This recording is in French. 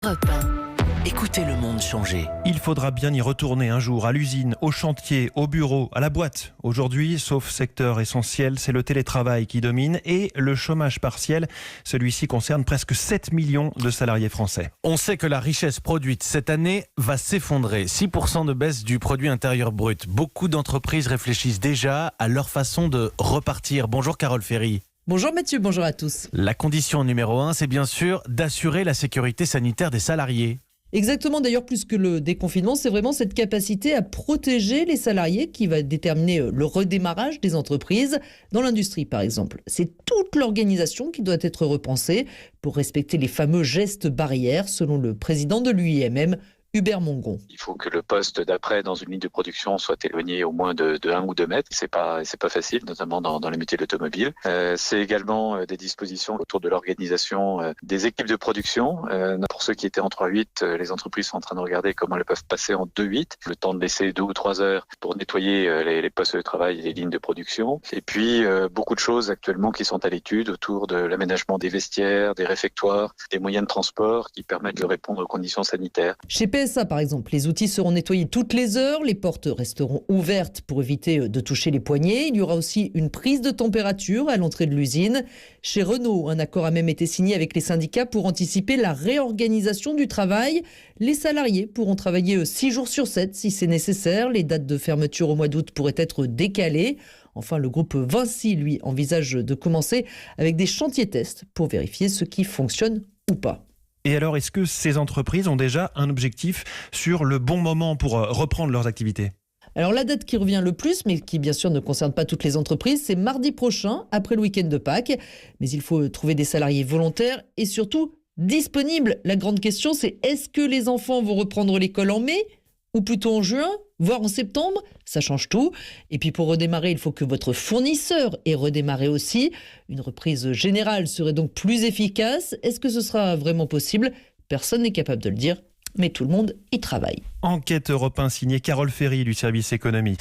Europe 1. Écoutez le monde changer. Il faudra bien y retourner un jour, à l'usine, au chantier, au bureau, à la boîte. Aujourd'hui, sauf secteur essentiel, c'est le télétravail qui domine et le chômage partiel. Celui-ci concerne presque 7 millions de salariés français. On sait que la richesse produite cette année va s'effondrer. 6% de baisse du produit intérieur brut. Beaucoup d'entreprises réfléchissent déjà à leur façon de repartir. Bonjour Carole Ferry. Bonjour Mathieu, bonjour à tous. La condition numéro 1, c'est bien sûr d'assurer la sécurité sanitaire des salariés. Exactement, d'ailleurs plus que le déconfinement, c'est vraiment cette capacité à protéger les salariés qui va déterminer le redémarrage des entreprises. Dans l'industrie par exemple, c'est toute l'organisation qui doit être repensée pour respecter les fameux gestes barrières selon le président de l'UIMM, Hubert Mongon. Il faut que le poste d'après dans une ligne de production soit éloigné au moins de 1 ou 2 mètres. C'est pas facile, notamment dans les métiers de l'automobile. C'est également des dispositions autour de l'organisation des équipes de production. Pour ceux qui étaient en 3-8, les entreprises sont en train de regarder comment elles peuvent passer en 2-8. Le temps de laisser 2 ou 3 heures pour nettoyer les postes de travail et les lignes de production. Et puis beaucoup de choses actuellement qui sont à l'étude autour de l'aménagement des vestiaires, des réfectoires, des moyens de transport qui permettent de répondre aux conditions sanitaires. Chez PSA par exemple, les outils seront nettoyés toutes les heures, les portes resteront ouvertes pour éviter de toucher les poignées. Il y aura aussi une prise de température à l'entrée de l'usine. Chez Renault, un accord a même été signé avec les syndicats pour anticiper la réorganisation du travail. Les salariés pourront travailler 6 jours sur 7 si c'est nécessaire. Les dates de fermeture au mois d'août pourraient être décalées. Enfin, le groupe Vinci, lui, envisage de commencer avec des chantiers tests pour vérifier ce qui fonctionne ou pas. Et alors, est-ce que ces entreprises ont déjà un objectif sur le bon moment pour reprendre leurs activités ? Alors la date qui revient le plus, mais qui bien sûr ne concerne pas toutes les entreprises, c'est mardi prochain, après le week-end de Pâques. Mais il faut trouver des salariés volontaires et surtout disponibles. La grande question, c'est est-ce que les enfants vont reprendre l'école en mai ou plutôt en juin, voire en septembre? Ça change tout. Et puis pour redémarrer, il faut que votre fournisseur ait redémarré aussi. Une reprise générale serait donc plus efficace. Est-ce que ce sera vraiment possible? Personne n'est capable de le dire, mais tout le monde y travaille. Enquête Europe 1 signée Carole Ferry du service économie.